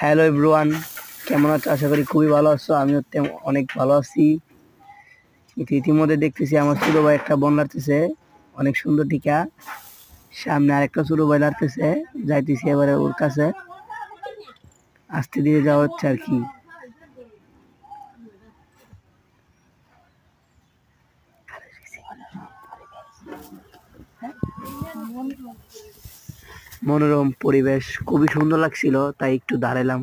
Hello everyone, কেমন আছো? আশা করি খুবই ভালো আছো। আমিও অনেক ভালো আছি। ইতিমধ্যে দেখতেছি আমার ছোট ভাই একটা বন লাড়তেছে, অনেক সুন্দর টিকা। সামনে আরেকটা ছোট ভাই লাড়তেছে, যাইতেছি এবারে ওর কাছে, আস্তে ধীরে যাওয়া হচ্ছে আর কি। মনোরম পরিবেশ, খুবই সুন্দর লাগছিল, তাই একটু দাঁড়ালাম।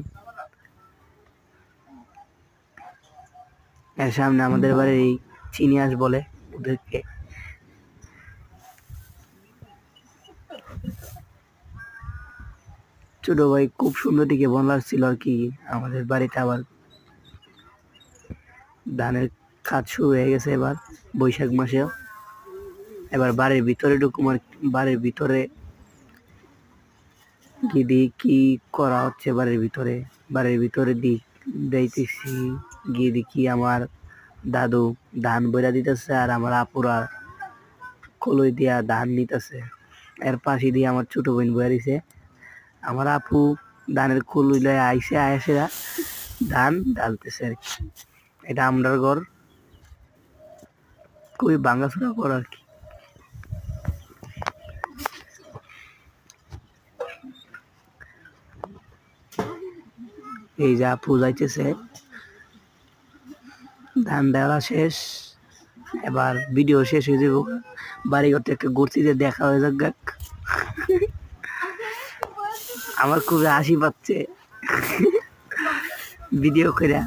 এর সামনে আমাদের বাড়ির এই চিনিয়াস বলে ওদেরকে। ছোট ভাই খুব সুন্দর দিকে বন লাগছিল আর কি। আমাদের বাড়িতে আবার ধানের কাজ শুরু হয়ে গেছে এবার, বৈশাখ মাসে। এবার বাড়ির ভিতরে ঢুকুম আর বাড়ির ভিতরে গিয়ে কি করা হচ্ছে বাড়ির ভিতরে দেখতেছি, গিয়ে দেখি আমার দাদু ধান বইরা দিতেছে আর আমার আপুরা কলই দিয়া ধান নিতেছে। এর পাশে দিয়ে আমার ছোট বোন বইয়া দিছে। আমার আপু ধানের কলই লয়ে আইসে ধান ডালতেছে আর কি। এটা আমরার ঘর, খুবই ভাঙাচোরা ঘর আর কি। এই যে আপু যাইতেছে, ধান ডালা শেষ, এবার ভিডিও শেষ হয়ে যাব। বাড়িঘর থেকে ঘুরতে দেখা হয়ে যাক। আমার খুবই হাসি পাচ্ছে ভিডিও করে।